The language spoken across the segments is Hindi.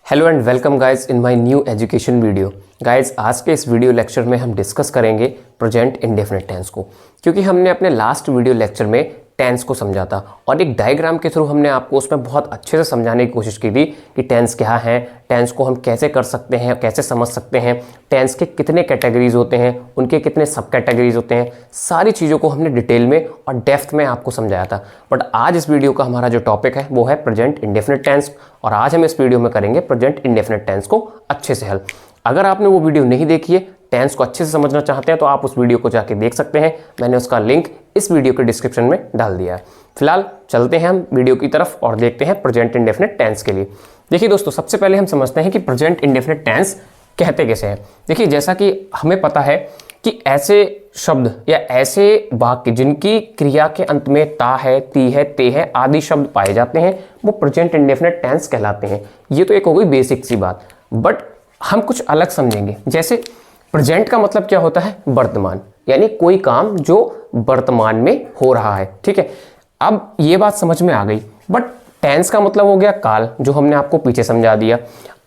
Hello and welcome guys in my new education video. Guys आज के इस वीडियो लेक्चर में हम डिस्कस करेंगे प्रेजेंट इंडेफिनिट टेंस को, क्योंकि हमने अपने लास्ट वीडियो लेक्चर में टेंस को समझा था और एक डायग्राम के थ्रू हमने आपको उसमें बहुत अच्छे से समझाने की कोशिश की थी कि टेंस क्या है, टेंस को हम कैसे कर सकते हैं, कैसे समझ सकते हैं, टेंस के कितने कैटेगरीज होते हैं, उनके कितने सब कैटेगरीज होते हैं, सारी चीज़ों को हमने डिटेल में और डेप्थ में आपको समझाया था। बट आज इस वीडियो का हमारा जो टॉपिक है वो है प्रेजेंट इंडेफिनिट टेंस, और आज हम इस वीडियो में करेंगे प्रेजेंट इंडेफिनिट टेंस को अच्छे से हल। अगर आपने वो वीडियो नहीं देखी है, टेंस को अच्छे से समझना चाहते हैं, तो आप उस वीडियो को जाके देख सकते हैं। मैंने उसका लिंक इस वीडियो के डिस्क्रिप्शन में डाल दिया है। फिलहाल चलते हैं हम वीडियो की तरफ और देखते हैं प्रेजेंट इंडेफिनिट टेंस के लिए। देखिए दोस्तों, सबसे पहले हम समझते हैं कि प्रेजेंट इंडेफिनिट टेंस कहते कैसे हैं। देखिए, जैसा कि हमें पता है कि ऐसे शब्द या ऐसे वाक्य जिनकी क्रिया के अंत में ता है, ती है, ते है आदि शब्द पाए जाते हैं, वो प्रेजेंट इंडेफिनिट टेंस कहलाते हैं। ये तो एक हो गई बेसिक सी बात, बट हम कुछ अलग समझेंगे। जैसे प्रेजेंट का मतलब क्या होता है? वर्तमान, यानी कोई काम जो वर्तमान में हो रहा है। ठीक है, अब ये बात समझ में आ गई। बट टेंस का मतलब हो गया काल, जो हमने आपको पीछे समझा दिया।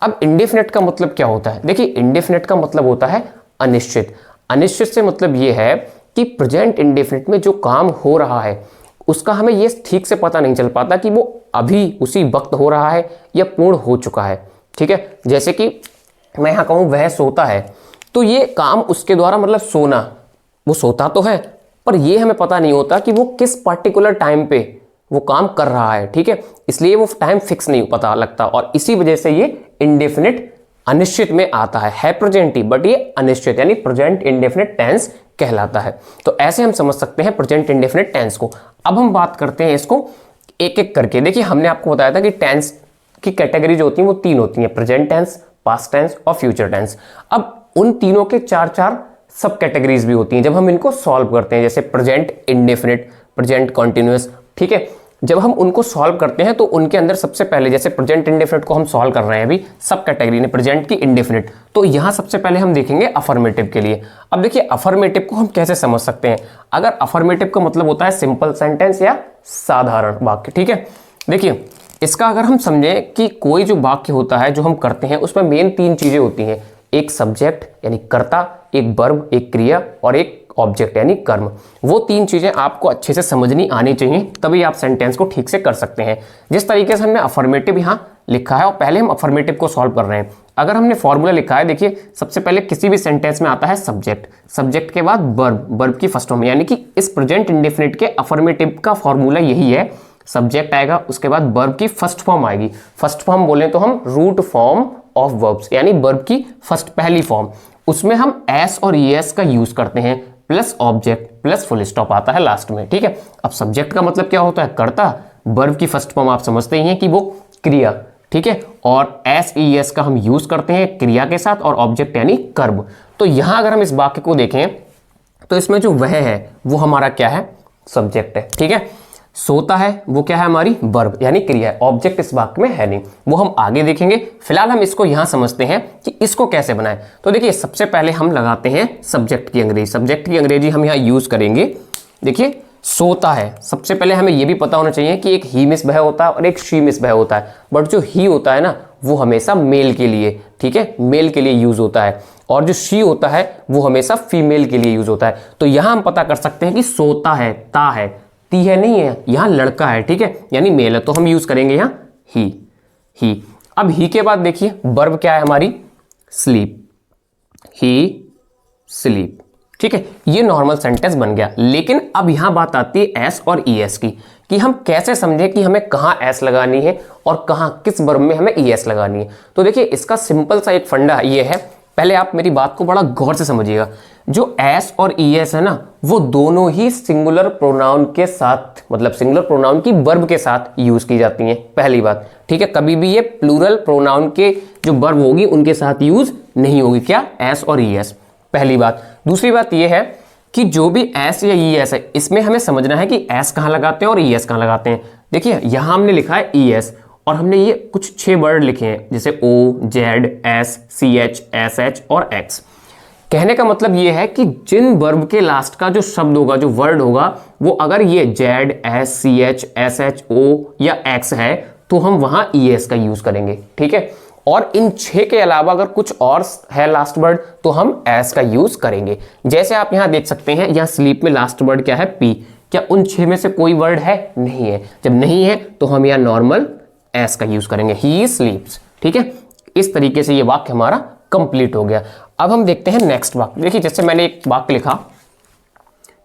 अब इंडेफिनिट का मतलब क्या होता है? देखिए, इंडेफिनिट का मतलब होता है अनिश्चित। अनिश्चित से मतलब ये है कि प्रेजेंट इंडेफिनिट में जो काम हो रहा है उसका हमें ये ठीक से पता नहीं चल पाता कि वो अभी उसी वक्त हो रहा है या पूर्ण हो चुका है। ठीक है, जैसे कि मैं यहाँ कहूँ वह सोता है, तो ये काम उसके द्वारा मतलब सोना, वो सोता तो है पर ये हमें पता नहीं होता कि वो किस पर्टिकुलर टाइम पे वो काम कर रहा है। ठीक है, इसलिए वो टाइम फिक्स नहीं पता लगता और इसी वजह से ये इंडेफिनिट अनिश्चित में आता है प्रेजेंट ही, बट ये अनिश्चित यानी प्रेजेंट इंडेफिनिट टेंस कहलाता है। तो ऐसे हम समझ सकते हैं प्रेजेंट इंडेफिनिट टेंस को। अब हम बात करते हैं इसको एक एक करके। देखिए, हमने आपको बताया था कि टेंस की कैटेगरी जो होती है वो तीन होती है: प्रेजेंट टेंस, पास्ट टेंस और फ्यूचर टेंस। अब उन तीनों के चार चार सब कैटेगरीज भी होती हैं जब हम इनको सॉल्व करते हैं, जैसे प्रेजेंट इंडेफिनिट, प्रेजेंट कॉन्टिन्यूअस। ठीक है, जब हम उनको सॉल्व करते हैं तो उनके अंदर सबसे पहले, जैसे प्रेजेंट इंडेफिनिट को हम सॉल्व कर रहे हैं अभी सब कैटेगरी ने प्रेजेंट की इंडेफिनिट, तो यहां सबसे पहले हम देखेंगे अफर्मेटिव के लिए। अब देखिए, अफर्मेटिव को हम कैसे समझ सकते हैं? अगर अफर्मेटिव का मतलब होता है सिंपल सेंटेंस या साधारण वाक्य। ठीक है, देखिए इसका अगर हम समझें कि कोई जो वाक्य होता है जो हम करते हैं उसमें मेन तीन चीजें होती हैं: एक सब्जेक्ट यानी कर्ता, एक वर्ब एक क्रिया, और एक ऑब्जेक्ट यानी कर्म। वो तीन चीजें आपको अच्छे से समझनी आनी चाहिए, तभी आप सेंटेंस को ठीक से कर सकते हैं। जिस तरीके से हमने अफर्मेटिव यहाँ लिखा है, और पहले हम अफर्मेटिव को सॉल्व कर रहे हैं। अगर हमने फॉर्मूला लिखा है, देखिए सबसे पहले किसी भी सेंटेंस में आता है सब्जेक्ट, सब्जेक्ट के बाद वर्ब, वर्ब की फर्स्ट फॉर्म, यानी कि इस प्रेजेंट इंडेफिनिट के अफर्मेटिव का फॉर्मूला यही है। सब्जेक्ट आएगा, उसके बाद वर्ब की फर्स्ट फॉर्म आएगी। फर्स्ट फॉर्म बोले तो हम रूट फॉर्म ऑफ वर्ब्स, यानी वर्ब की फर्स्ट पहली फॉर्म, उसमें हम एस और ईएस का यूज करते हैं, plus object plus full stop आता है लास्ट में। ठीक है, अब सब्जेक्ट का मतलब क्या होता है? कर्ता। वर्ब की फर्स्ट फॉर्म आप समझते ही हैं कि वो क्रिया। ठीक है, और एस ई एस का हम यूज करते हैं क्रिया के साथ, और ऑब्जेक्ट यानी कर्म। तो यहां अगर हम इस वाक्य को देखें तो इसमें जो वह है वो हमारा क्या है? सब्जेक्ट है। ठीक है, सोता है वो क्या है? हमारी वर्ब यानी क्रिया है। ऑब्जेक्ट इस वाक्य में है नहीं, वो हम आगे देखेंगे। फिलहाल हम इसको यहां समझते हैं कि इसको कैसे बनाएं। तो देखिए, सबसे पहले हम लगाते हैं सब्जेक्ट की अंग्रेजी। सब्जेक्ट की अंग्रेजी हम यहां यूज करेंगे। देखिए, सोता है, सबसे पहले हमें यह भी पता होना चाहिए कि एक ही मिस भय होता है और एक शी मिस भय होता है, बट जो ही होता है ना वो हमेशा मेल के लिए, ठीक है, मेल के लिए यूज होता है, और जो शी होता है वो हमेशा फीमेल के लिए यूज होता है। तो यहां हम पता कर सकते हैं कि सोता है, ता है, ती है नहीं है, यहां लड़का है। ठीक है, यानी मेल है, तो हम यूज करेंगे यहां ही। अब ही के बाद देखिए वर्ब क्या है हमारी? स्लीप, ही स्लीप। ठीक है, ये नॉर्मल सेंटेंस बन गया। लेकिन अब यहां बात आती है एस और ईएस की, कि हम कैसे समझे कि हमें कहां एस लगानी है और कहां किस वर्ब में हमें ईएस लगानी है। तो देखिए, इसका सिंपल सा एक फंडा ये है, पहले आप मेरी बात को बड़ा गौर से समझिएगा। जो एस और ईएस है ना, वो दोनों ही सिंगुलर प्रोनाउन के साथ, मतलब सिंगुलर प्रोनाउन की वर्ब के साथ यूज की जाती हैं, पहली बात। ठीक है, कभी भी ये प्लूरल प्रोनाउन के जो वर्ब होगी उनके साथ यूज नहीं होगी। क्या? एस और ईएस, पहली बात। दूसरी बात ये है कि जो भी एस या ईएस है, इसमें हमें समझना है कि एस कहां लगाते हैं और ईएस कहां लगाते हैं। देखिए, यहां हमने लिखा है ईएस, और हमने ये कुछ 6 वर्ड लिखे हैं, जैसे O, Z, S, C H, S H और एक्स। कहने का मतलब ये है कि जिन वर्ब के लास्ट का जो शब्द होगा, जो वर्ड होगा, वो अगर ये Z, S, C H, S H, O या एक्स है, तो हम वहां ईएस का यूज करेंगे। ठीक है, और इन 6 के अलावा अगर कुछ और है लास्ट वर्ड तो हम एस का यूज करेंगे। जैसे आप यहां देख सकते हैं, यहां स्लीप में लास्ट वर्ड क्या है, पी। क्या उन 6 में से कोई वर्ड है? नहीं है। जब नहीं है तो हम यहां नॉर्मल एस का यूज करेंगे, ही स्लीप्स। ठीक है, इस तरीके से ये वाक्य हमारा कंप्लीट हो गया। अब हम देखते हैं नेक्स्ट वाक्य। देखिए, जैसे मैंने एक वाक्य लिखा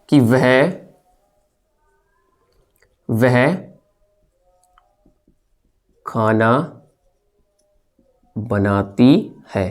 कि वह खाना बनाती है।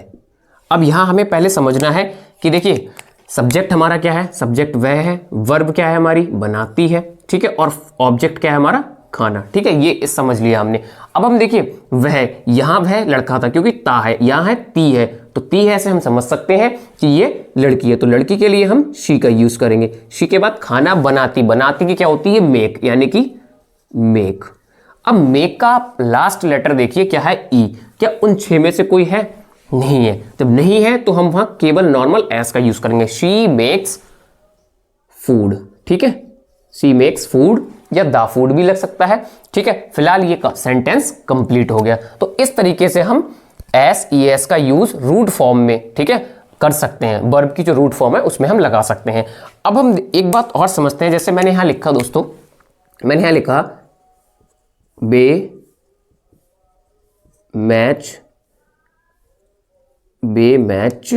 अब यहां हमें पहले समझना है कि देखिए, सब्जेक्ट हमारा क्या है, सब्जेक्ट वह है, वर्ब क्या है हमारी, बनाती है। ठीक है, और ऑब्जेक्ट क्या है हमारा, खाना। ठीक है, ये समझ लिया हमने। अब हम देखिए, वह, यहां वह लड़का था क्योंकि ता है, यहां है ती है, तो ती है से हम समझ सकते हैं कि ये लड़की है, तो लड़की के लिए हम शी का यूज करेंगे। शी के बाद खाना बनाती, बनाती की क्या होती है, मेक, यानी कि मेक। अब मेक का लास्ट लेटर देखिए क्या है, ई। क्या उन 6 में से कोई है? नहीं है। जब नहीं है तो हम वहां केवल नॉर्मल एस का यूज करेंगे, शी मेक्स फूड। ठीक है, शी मेक्स फूड या द फूड भी लग सकता है। ठीक है, फिलहाल ये सेंटेंस कंप्लीट हो गया। तो इस तरीके से हम एस ई एस का यूज रूट फॉर्म में, ठीक है, कर सकते हैं। वर्ब की जो रूट फॉर्म है उसमें हम लगा सकते हैं। अब हम एक बात और समझते हैं। जैसे मैंने यहां लिखा दोस्तों, मैंने यहां लिखा बे मैच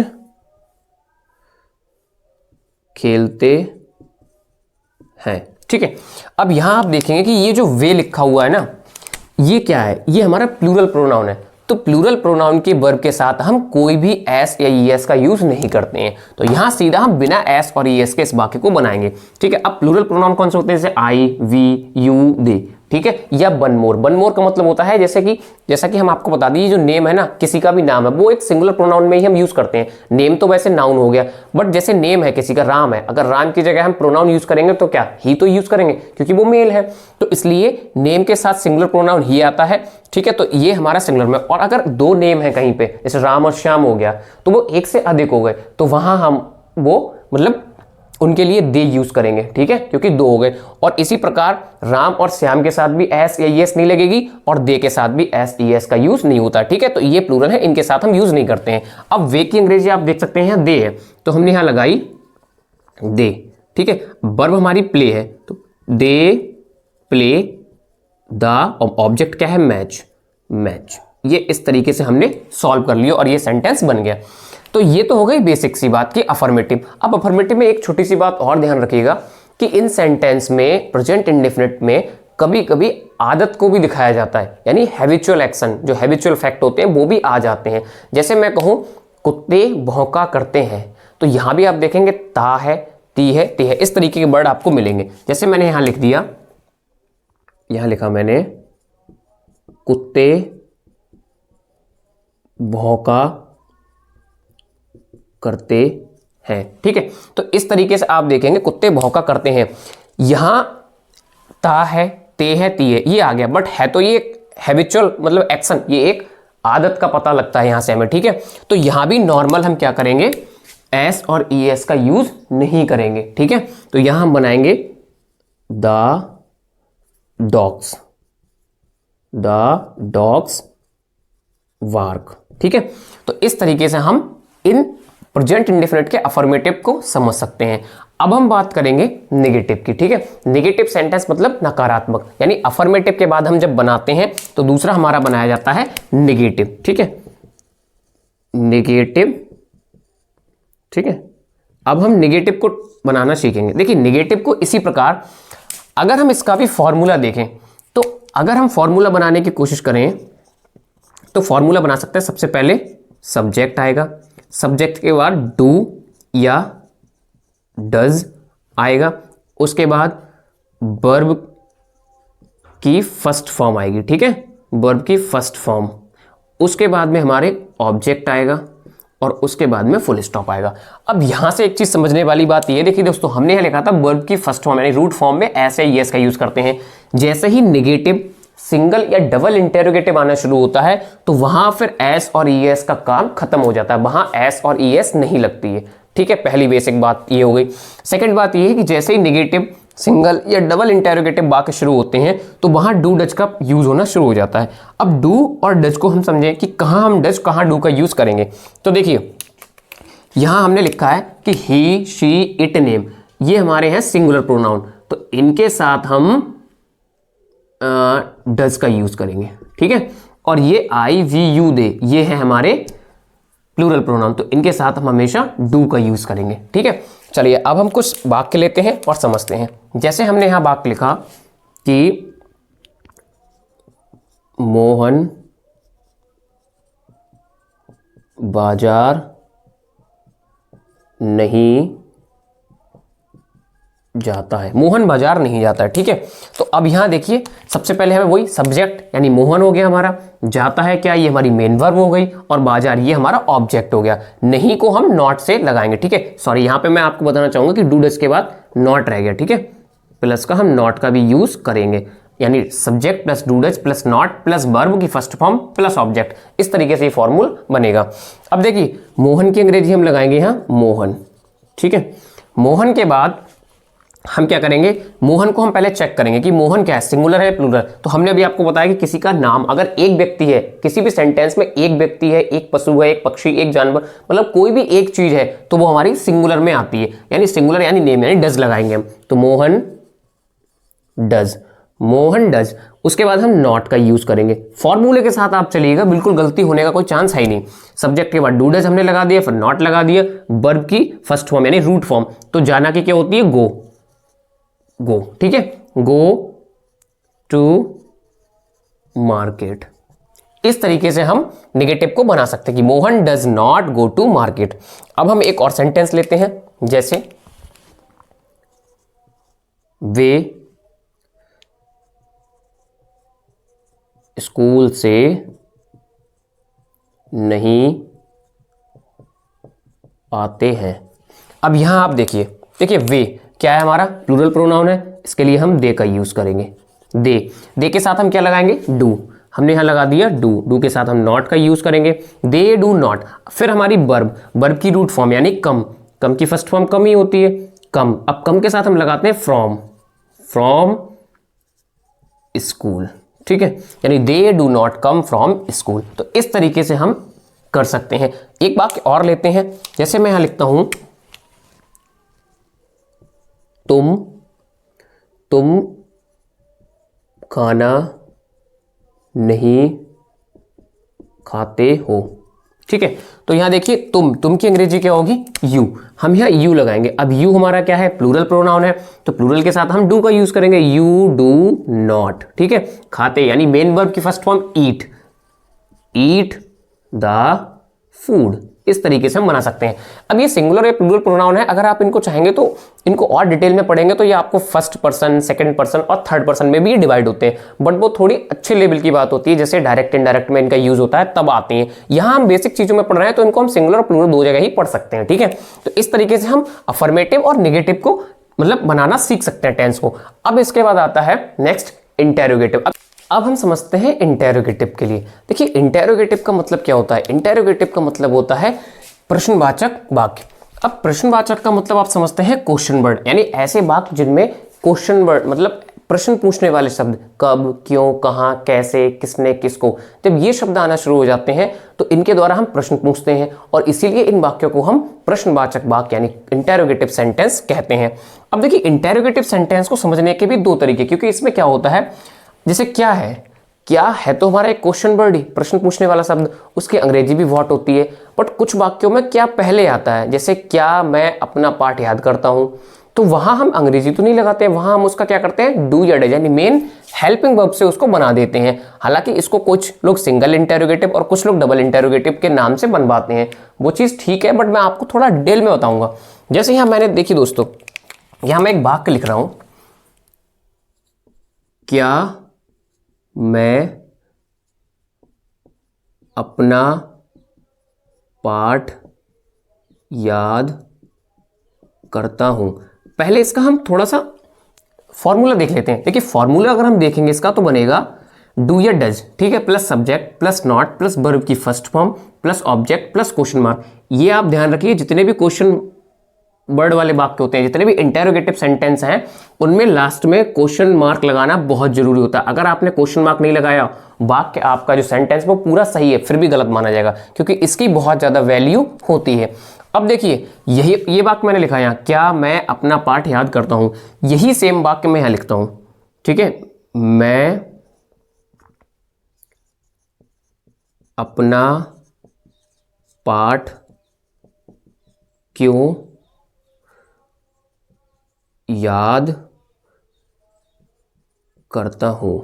खेलते हैं। ठीक है, अब यहां आप देखेंगे कि ये जो वे लिखा हुआ है ना, ये क्या है, ये हमारा प्लूरल प्रोनाउन है। तो प्लूरल प्रोनाउन के वर्ब के साथ हम कोई भी एस या ईएस का यूज नहीं करते हैं। तो यहां सीधा हम बिना एस और ईएस के इस वाक्य को बनाएंगे। ठीक है, अब प्लूरल प्रोनाउन कौन से होते हैं, जैसे आई, वी, यू, दे। ठीक है, या वन मोर। वन मोर का मतलब होता है जैसा कि हम आपको बता दें, जो नेम है ना, किसी का भी नाम है, वो एक सिंगुलर प्रोनाउन में ही हम यूज करते हैं। नेम तो वैसे नाउन हो गया, बट जैसे नेम है किसी का, राम है, अगर राम की जगह हम प्रोनाउन यूज करेंगे तो क्या, ही तो यूज करेंगे क्योंकि वो मेल है। तो इसलिए नेम के साथ सिंगुलर प्रोनाउन ही आता है। ठीक है, तो ये हमारा सिंगुलर में। और अगर 2 नेम है कहीं पे, जैसे राम और श्याम हो गया, तो वो एक से अधिक हो गए, तो वहां हम वो मतलब उनके लिए दे यूज करेंगे। ठीक है, क्योंकि 2 हो गए। और इसी प्रकार राम और श्याम के साथ भी एस या ईएस नहीं लगेगी, और दे के साथ भी एस ईएस का यूज नहीं होता। ठीक है, तो ये प्लूरल है, इनके साथ हम यूज नहीं करते हैं। अब वे की अंग्रेजी आप देख सकते हैं, यहाँ दे है, तो हमने यहां लगाई दे। ठीक है, वर्ब हमारी प्ले है, तो दे प्ले द, ऑब्जेक्ट क्या है, मैच। ये इस तरीके से हमने सॉल्व कर लिया और ये सेंटेंस बन गया। तो ये तो हो गई बेसिक सी बात की अफर्मेटिव। अब अफर्मेटिव में एक छोटी सी बात और ध्यान रखिएगा कि इन सेंटेंस में, प्रेजेंट इंडेफिनिट में, कभी कभी आदत को भी दिखाया जाता है, यानी हैबिचुअल एक्शन, जो हैबिचुअल फैक्ट होते हैं वो भी आ जाते हैं। जैसे मैं कहूं कुत्ते भौंका करते हैं, तो यहां भी आप देखेंगे ता है, ती है, ते है, इस तरीके के वर्ड आपको मिलेंगे। जैसे मैंने यहां लिख दिया, यहां लिखा मैंने कुत्ते भौंका करते हैं। ठीक है, तो इस तरीके से आप देखेंगे कुत्ते भौंका करते हैं, यहां ता है, ते है, ती है, ये आ गया, बट है तो ये हैबिचुअल मतलब एक्शन, ये एक आदत का पता लगता है यहां से हमें। ठीक है, तो यहां भी नॉर्मल हम क्या करेंगे, एस और ई एस का यूज नहीं करेंगे। ठीक है, तो यहां हम बनाएंगे द डॉग्स वर्क। ठीक है, तो इस तरीके से हम इन प्रेजेंट इंडेफिनिट के अफर्मेटिव को समझ सकते हैं। अब हम बात करेंगे नेगेटिव की। ठीक है, नेगेटिव सेंटेंस मतलब नकारात्मक, यानी अफर्मेटिव के बाद हम जब बनाते हैं तो दूसरा हमारा बनाया जाता है नेगेटिव। ठीक है, नेगेटिव। ठीक है, अब हम नेगेटिव को बनाना सीखेंगे। देखिए, नेगेटिव को इसी प्रकार अगर हम इसका भी फॉर्मूला देखें, तो अगर हम फॉर्मूला बनाने की कोशिश करें तो फॉर्मूला बना सकते हैं। सबसे पहले सब्जेक्ट आएगा, सब्जेक्ट के बाद डू या डज आएगा, उसके बाद वर्ब की फर्स्ट फॉर्म आएगी। ठीक है, वर्ब की फर्स्ट फॉर्म, उसके बाद में हमारे ऑब्जेक्ट आएगा, और उसके बाद में फुल स्टॉप आएगा। अब यहां से एक चीज समझने वाली बात ये, देखिए दोस्तों, हमने यहां लिखा था वर्ब की फर्स्ट फॉर्म यानी रूट फॉर्म में एस या ईएस का यूज करते हैं। जैसे ही नेगेटिव सिंगल या डबल इंटेरोगेटिव आना शुरू होता है तो वहां फिर एस और ईएस का काम खत्म हो जाता है, वहां एस और ईएस नहीं लगती है। ठीक है, पहली बेसिक बात ये हो गई। सेकंड बात ये है कि जैसे ही नेगेटिव सिंगल या डबल इंटेरोगेटिव वाक्य शुरू होते हैं तो वहां डू डज का यूज होना शुरू हो जाता है। अब डू और डज को हम समझें कि कहां हम डज कहां डू का यूज करेंगे। तो देखिए यहां हमने लिखा है कि ही शी इट नेम, ये हमारे हैं सिंगुलर प्रोनाउन, तो इनके साथ हम डज का यूज करेंगे, ठीक है। और ये आई वी यू दे, ये है हमारे प्लूरल प्रोनाउन, तो इनके साथ हम हमेशा डू का यूज करेंगे, ठीक है। चलिए अब हम कुछ वाक्य लेते हैं और समझते हैं। जैसे हमने यहां वाक्य लिखा कि मोहन बाजार नहीं जाता है, मोहन बाजार नहीं जाता है, ठीक है। तो अब यहां देखिए सबसे पहले हमें वही सब्जेक्ट यानी मोहन हो गया हमारा, जाता है क्या, ये हमारी मेन वर्ब हो गई, और बाजार ये हमारा ऑब्जेक्ट हो गया। नहीं को हम नॉट से लगाएंगे, ठीक है। सॉरी यहां पे मैं आपको बताना चाहूंगा कि डू डज के बाद नॉट रह गया, ठीक है। प्लस का हम नॉट का भी यूज करेंगे, यानी subject plus do does plus not plus verb की फर्स्ट फॉर्म प्लस ऑब्जेक्ट, इस तरीके से ये फॉर्मूल बनेगा। अब देखिए मोहन की अंग्रेजी हम लगाएंगे यहां मोहन, ठीक है। मोहन के बाद हम क्या करेंगे, मोहन को हम पहले चेक करेंगे कि मोहन क्या है, सिंगुलर है प्लूरल। तो हमने अभी आपको बताया कि किसी का नाम अगर एक व्यक्ति है, किसी भी सेंटेंस में एक व्यक्ति है, एक पशु है, एक पक्षी, एक जानवर, मतलब कोई भी एक चीज है, तो वो हमारी सिंगुलर में आती है, यानी सिंगुलर यानी नेम यानी डज लगाएंगे हम। तो मोहन डज, मोहन डज। उसके बाद हम नॉट का यूज करेंगे, फॉर्मूले के साथ आप चलिएगा, बिल्कुल गलती होने का कोई चांस है ही नहीं। सब्जेक्ट के बाद डू डज हमने लगा दिया, फिर नॉट लगा दिया, वर्ब की फर्स्ट फॉर्म यानी रूट फॉर्म, तो जाना की क्या होती है, गो, गो, ठीक है। गो टू मार्केट, इस तरीके से हम निगेटिव को बना सकते हैं कि Mohan does not go to market. अब हम एक और सेंटेंस लेते हैं, जैसे वे स्कूल से नहीं आते हैं। अब यहां आप देखिए, देखिए वे क्या है, हमारा प्लूरल प्रोनाउन है, इसके लिए हम दे का यूज करेंगे। दे के साथ हम क्या लगाएंगे, डू, हमने यहां लगा दिया डू, डू के साथ हम नॉट का यूज करेंगे, दे डू नॉट। फिर हमारी वर्ब, वर्ब की रूट फॉर्म यानी कम, कम की फर्स्ट फॉर्म कम ही होती है, कम। अब कम के साथ हम लगाते हैं फ्रॉम, फ्रॉम स्कूल, ठीक है, यानी they do not come from school. तो इस तरीके से हम कर सकते हैं। एक वाक्य और लेते हैं, जैसे मैं यहां लिखता हूं तुम खाना नहीं खाते हो, ठीक है। तो यहां देखिए तुम की अंग्रेजी क्या होगी, यू, हम यहां यू लगाएंगे। अब यू हमारा क्या है, प्लूरल प्रोनाउन है, तो प्लूरल के साथ हम डू का यूज करेंगे, यू डू नॉट, ठीक है। खाते यानी मेन वर्ब की first form eat, eat the food, इस तरीके से हम बना सकते हैं। अब ये सिंगुलर या प्लूरल प्रोनाउन है, अगर आप इनको चाहेंगे तो इनको और डिटेल में पढ़ेंगे तो ये आपको फर्स्ट पर्सन, सेकंड पर्सन और थर्ड पर्सन में भी डिवाइड होते हैं, बट वो थोड़ी अच्छे लेवल की बात होती है, जैसे डायरेक्ट इनडायरेक्ट में इनका यूज होता है तब आती हैं। यहां हम बेसिक चीजों में पढ़ रहे हैं तो इनको हम सिंगुलर और प्लूरल दो जगह ही पढ़ सकते हैं, ठीक है। तो इस तरीके से हम अफर्मेटिव और निगेटिव को मतलब बनाना सीख सकते हैं टेंस को। अब इसके बाद आता है नेक्स्ट इंटेरोगेटिव। अब हम समझते हैं इंटेरोगेटिव के लिए। देखिए इंटेरोगेटिव का मतलब क्या होता है, इंटेरोगेटिव का मतलब होता है प्रश्नवाचक वाक्य। अब प्रश्नवाचक का मतलब आप समझते हैं क्वेश्चन वर्ड, यानी ऐसे वाक्य जिनमें क्वेश्चन वर्ड मतलब प्रश्न पूछने वाले शब्द, कब, क्यों, कहां, कैसे, किसने, किसको, जब ये शब्द आना शुरू हो जाते हैं तो इनके द्वारा हम प्रश्न पूछते हैं, और इसीलिए इन वाक्यों को हम प्रश्नवाचक वाक्य यानी इंटेरोगेटिव सेंटेंस कहते हैं। अब देखिए इंटेरोगेटिव सेंटेंस को समझने के भी दो तरीके, क्योंकि इसमें क्या होता है, जैसे क्या है तो हमारा एक क्वेश्चन वर्ड ही, प्रश्न पूछने वाला शब्द, उसकी अंग्रेजी भी व्हाट होती है, बट कुछ वाक्यों में क्या पहले आता है, जैसे क्या मैं अपना पाठ याद करता हूं, तो वहां हम अंग्रेजी तो नहीं लगाते हैं, वहां हम उसका क्या करते हैं, डू या डज यानी मेन हेल्पिंग वर्ब से उसको बना देते हैं। हालांकि इसको कुछ लोग सिंगल इंटेरोगेटिव और कुछ लोग डबल इंटेरोगेटिव के नाम से बनवाते हैं, वो चीज ठीक है, बट मैं आपको थोड़ा डिटेल में बताऊंगा। जैसे यहां मैंने देखिए दोस्तों, यहां मैं एक वाक्य लिख रहा हूं, क्या मैं अपना पाठ याद करता हूं। पहले इसका हम थोड़ा सा फॉर्मूला देख लेते हैं। देखिए फॉर्मूला अगर हम देखेंगे इसका तो बनेगा डू या डज, ठीक है, plus subject plus not plus verb की first form plus object plus question mark. ये आप ध्यान रखिए, जितने भी क्वेश्चन वर्ड वाले वाक्य होते हैं, जितने भी इंटेरोगेटिव सेंटेंस हैं, उनमें लास्ट में क्वेश्चन मार्क लगाना बहुत जरूरी होता है। अगर आपने क्वेश्चन मार्क नहीं लगाया, वाक्य आपका जो सेंटेंस वो पूरा सही है फिर भी गलत माना जाएगा, क्योंकि इसकी बहुत ज्यादा वैल्यू होती है। अब देखिए ये वाक्य मैंने लिखा यहाँ, क्या मैं अपना पाठ याद करता हूं, यही सेम वाक्य मैं यहां लिखता हूं, ठीक है। मैं अपना पाठ क्यों याद करता हूं।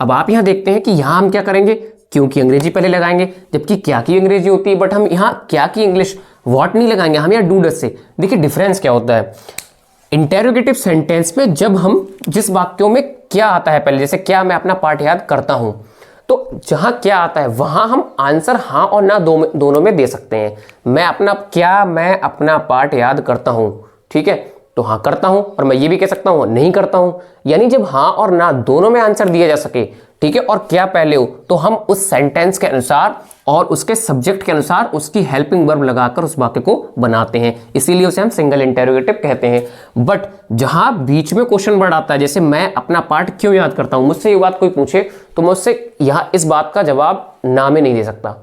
अब आप यहां देखते हैं कि यहां हम क्या करेंगे, क्योंकि अंग्रेजी पहले लगाएंगे, जबकि क्या की अंग्रेजी होती है, बट हम यहां क्या की इंग्लिश व्हाट नहीं लगाएंगे, हम यहां डू डस से। देखिए डिफरेंस क्या होता है, इंटेरोगेटिव सेंटेंस में जब हम जिस वाक्यों में क्या आता है पहले, जैसे क्या मैं अपना पाठ याद करता हूं, तो जहां क्या आता है वहां हम आंसर हाँ और ना दोनों में दे सकते हैं। मैं अपना पाठ याद करता हूं, ठीक है, तो हाँ करता हूं, और मैं ये भी कह सकता हूं नहीं करता हूं। यानी जब हाँ और ना दोनों में आंसर दिया जा सके, ठीक है, और क्या पहले हो, तो हम उस सेंटेंस के अनुसार और उसके सब्जेक्ट के अनुसार उसकी हेल्पिंग वर्ब लगाकर उस वाक्य को बनाते हैं, इसीलिए उसे हम सिंगल इंटेरोगेटिव कहते हैं। बट जहां बीच में क्वेश्चन वर्ड आता है, जैसे मैं अपना पाठ क्यों याद करता हूं, मुझसे ये बात कोई पूछे तो मैं उससे यहां इस बात का जवाब ना में नहीं दे सकता,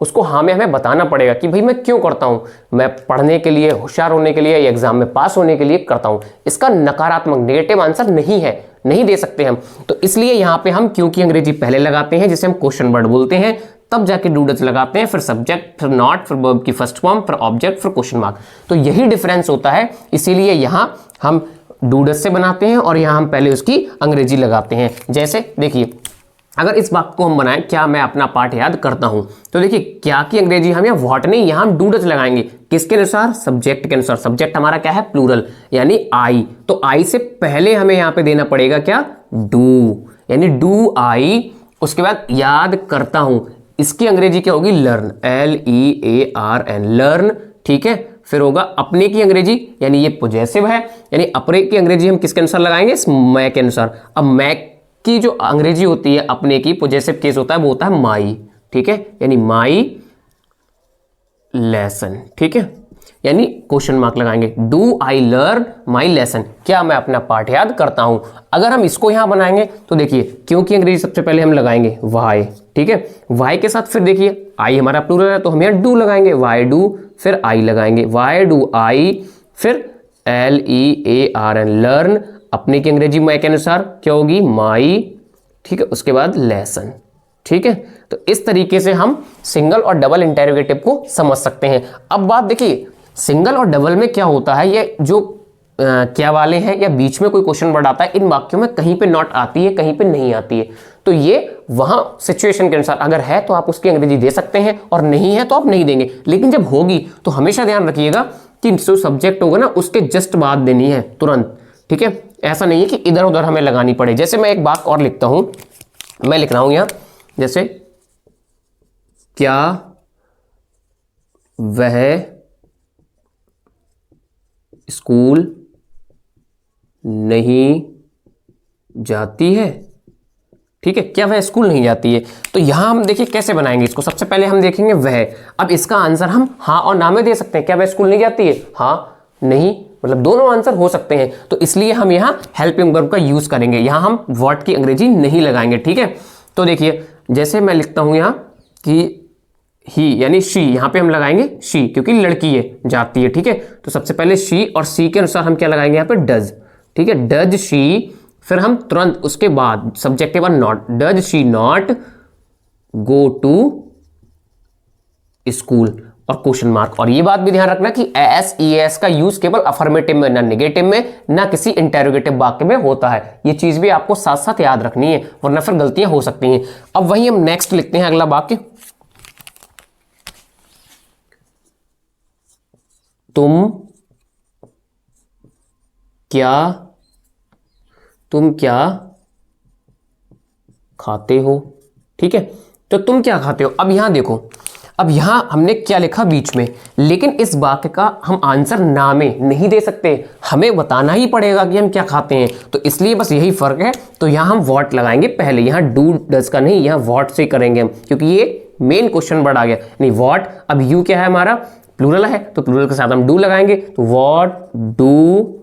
उसको हाँ में हमें बताना पड़ेगा कि भाई मैं क्यों करता हूं, मैं पढ़ने के लिए, होशियार होने के लिए या एग्जाम में पास होने के लिए करता हूं। इसका नकारात्मक नेगेटिव आंसर नहीं है, नहीं दे सकते हम, तो इसलिए यहां पे हम क्यों की अंग्रेजी पहले लगाते हैं, जिसे हम क्वेश्चन वर्ड बोलते हैं, तब जाके डू डज लगाते हैं, फिर सब्जेक्ट, फिर नॉट, फिर वर्ब की फर्स्ट फॉर्म, फिर ऑब्जेक्ट, फिर क्वेश्चन मार्क। तो यही डिफरेंस होता है, इसीलिए यहां हम डू डज से बनाते हैं और यहां हम पहले उसकी अंग्रेजी लगाते हैं। जैसे देखिए अगर इस वाक्य को हम बनाएं, क्या मैं अपना पाठ याद करता हूं, तो देखिए क्या की अंग्रेजी हम यहाँ व्हाट नहीं, यहां हम डू डज लगाएंगे, किसके अनुसार, सब्जेक्ट के अनुसार। सब्जेक्ट हमारा क्या है, प्लूरल, यानी आई, तो आई से पहले हमें यहां पे देना पड़ेगा क्या, डू, यानी डू आई, उसके बाद याद करता हूं, इसकी अंग्रेजी क्या होगी, लर्न, LEARN, लर्न, ठीक है। फिर होगा अपने की अंग्रेजी, यानी ये पॉजेसिव है, यानी अपने की अंग्रेजी हम किसके अनुसार लगाएंगे, मैं के अनुसार। अब मैं की जो अंग्रेजी होती है अपने की, पॉजेसिव केस होता है, वो होता है माई, ठीक है, यानी माई लेसन, ठीक है, यानी क्वेश्चन मार्क लगाएंगे, do I learn my lesson, क्या मैं अपना पाठ याद करता हूं। अगर हम इसको यहां बनाएंगे तो देखिए क्योंकि अंग्रेजी सबसे पहले हम लगाएंगे वाई, ठीक है, वाई के साथ फिर देखिए आई हमारा प्लूरल है तो हम यहां डू लगाएंगे, वाई डू, फिर आई लगाएंगे, वाई डू आई, फिर LEARN, लर्न, अपने की अंग्रेजी मैं के अनुसार क्या होगी, माई, ठीक है, उसके बाद लेसन, ठीक है। तो इस तरीके से हम सिंगल और डबल इंटेरोगेटिव को समझ सकते हैं। अब बात देखिए सिंगल और डबल में क्या होता है, ये जो क्या वाले हैं या बीच में कोई क्वेश्चन वर्ड आता है, इन वाक्यों में कहीं पे नॉट आती है, कहीं पे नहीं आती है, तो ये वहां सिचुएशन के अनुसार, अगर है तो आप उसकी अंग्रेजी दे सकते हैं और नहीं है तो आप नहीं देंगे, लेकिन जब होगी तो हमेशा ध्यान रखिएगा कि जो सब्जेक्ट होगा ना उसके जस्ट बाद देनी है तुरंत, ठीक है, ऐसा नहीं है कि इधर उधर हमें लगानी पड़े। जैसे मैं एक वाक्य और लिखता हूं, मैं लिख रहा हूं यहां, जैसे क्या वह स्कूल नहीं जाती है, ठीक है, क्या वह स्कूल नहीं जाती है। तो यहां हम देखिए कैसे बनाएंगे इसको, सबसे पहले हम देखेंगे वह, अब इसका आंसर हम हाँ और ना में दे सकते हैं, क्या वह स्कूल नहीं जाती है, हाँ नहीं, मतलब दोनों आंसर हो सकते हैं, तो इसलिए हम यहां हेल्पिंग वर्ब का यूज करेंगे, यहां हम व्हाट की अंग्रेजी नहीं लगाएंगे, ठीक है। तो देखिए जैसे मैं लिखता हूं यहां कि ही यानी शी, यहां पे हम लगाएंगे शी क्योंकि लड़की है, जाती है, ठीक है, तो सबसे पहले शी और सी के अनुसार हम क्या लगाएंगे यहां पे, डज, ठीक है, डज शी, फिर हम तुरंत उसके बाद सब्जेक्ट के बाद not, does she not go to school और क्वेश्चन मार्क। और ये बात भी ध्यान रखना कि एस का यूज केवल अफर्मेटिव में, ना नेगेटिव में, ना किसी इंटेरोगेटिव वाक्य में होता है, ये चीज भी आपको साथ साथ याद रखनी है, वरना फिर गलतियां हो सकती हैं। अब वही हम नेक्स्ट लिखते हैं अगला वाक्य, तुम क्या खाते हो, ठीक है, तो तुम क्या खाते हो। अब यहां देखो, अब यहां हमने क्या लिखा बीच में, लेकिन इस वाक्य का हम आंसर ना में नहीं दे सकते, हमें बताना ही पड़ेगा कि हम क्या खाते हैं, तो इसलिए बस यही फर्क है। तो यहां हम व्हाट लगाएंगे पहले, यहां डू डज का नहीं, यहां व्हाट से करेंगे हम, क्योंकि ये मेन क्वेश्चन वर्ड आ गया, नहीं व्हाट। अब यू क्या है हमारा, प्लूरल है तो प्लूरल के साथ हम डू लगाएंगे, तो व्हाट डू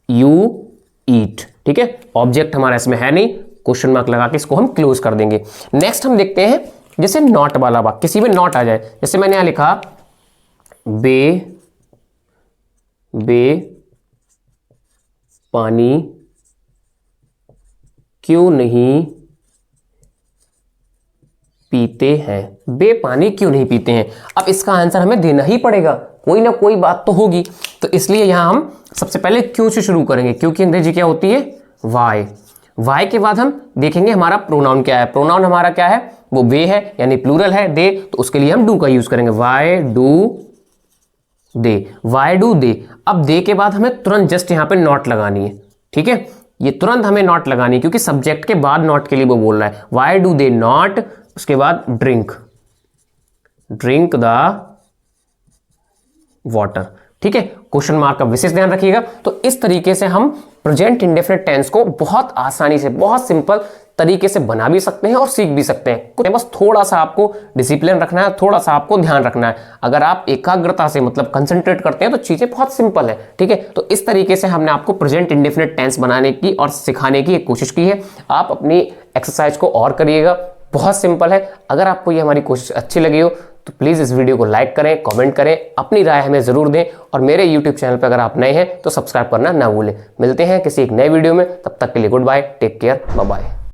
यू ईट। ठीक है, ऑब्जेक्ट हमारा इसमें है नहीं, क्वेश्चन मार्क लगा के इसको हम क्लोज कर देंगे। नेक्स्ट हम देखते हैं जैसे नॉट वाला वाक्य, किसी में नॉट आ जाए, जैसे मैंने यहां लिखा बे पानी क्यों नहीं पीते हैं, बे पानी क्यों नहीं पीते हैं। अब इसका आंसर हमें देना ही पड़ेगा, कोई ना कोई बात तो होगी, तो इसलिए यहां हम सबसे पहले क्यों से शुरू करेंगे, क्योंकि अंग्रेजी क्या होती है वाई। वाई के बाद हम देखेंगे हमारा प्रोनाउन क्या है, प्रोनाउन हमारा क्या है वो वे है यानी प्लूरल है, दे, तो उसके लिए हम डू का यूज करेंगे, why do they, why do they. अब दे के बाद हमें तुरंत जस्ट यहां पे नॉट लगानी है। ठीक है, ये तुरंत हमें नॉट लगानी है क्योंकि सब्जेक्ट के बाद नॉट के लिए वो बोल रहा है, वाई डू दे नॉट, उसके बाद ड्रिंक द वाटर। ठीक है, क्वेश्चन मार्क का विशेष ध्यान रखिएगा। तो इस तरीके से हम प्रेजेंट इंडेफिनिट टेंस को बहुत आसानी से, बहुत सिंपल तरीके से बना भी सकते हैं और सीख भी सकते हैं। कुछ बस थोड़ा सा आपको डिसिप्लिन रखना है, थोड़ा सा आपको ध्यान रखना है। अगर आप एकाग्रता से मतलब कंसंट्रेट करते हैं तो चीजें बहुत सिंपल है। ठीक है, तो इस तरीके से हमने आपको प्रेजेंट इंडेफिनिट टेंस बनाने की और सिखाने की एक कोशिश की है। आप अपनी एक्सरसाइज को और करिएगा, बहुत सिंपल है। अगर आपको ये हमारी कोशिश अच्छी लगी हो तो प्लीज़ इस वीडियो को लाइक करें, कमेंट करें, अपनी राय हमें ज़रूर दें, और मेरे यूट्यूब चैनल पर अगर आप नए हैं तो सब्सक्राइब करना ना भूलें। मिलते हैं किसी एक नए वीडियो में, तब तक के लिए goodbye, take care, bye bye.